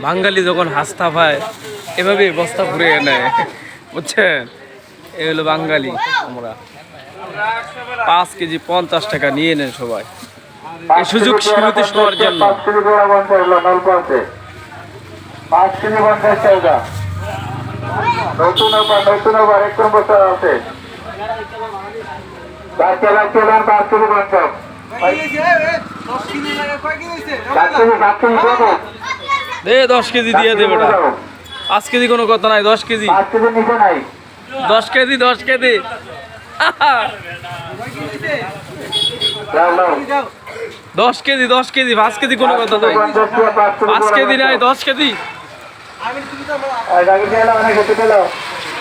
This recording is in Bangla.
বাঙালি যখন হাসতা পায় এভাবে বস্তা ঘুরে নেয়, বুঝছেন? এ হলো বাঙালি। আমরা 5 কেজি 50 টাকা নিয়ে নেন সবাই, এই সুযোগ সীমিত সবার জন্য। 5 কেজি বড় 50 হলো নলপা আছে, 5 কেজি 50 টাকা। নতুন আবার 1 বছর আছে, 5 কেজি 50। দে 10 কেজি দিয়ে দে বেটা, 5 কেজি কোনো কথা নাই, 10 KG 10 KG 10 KG 10 KG 10 KG 5 KG কোনো কথা নাই, 5 কেজি নাই 10 কেজি।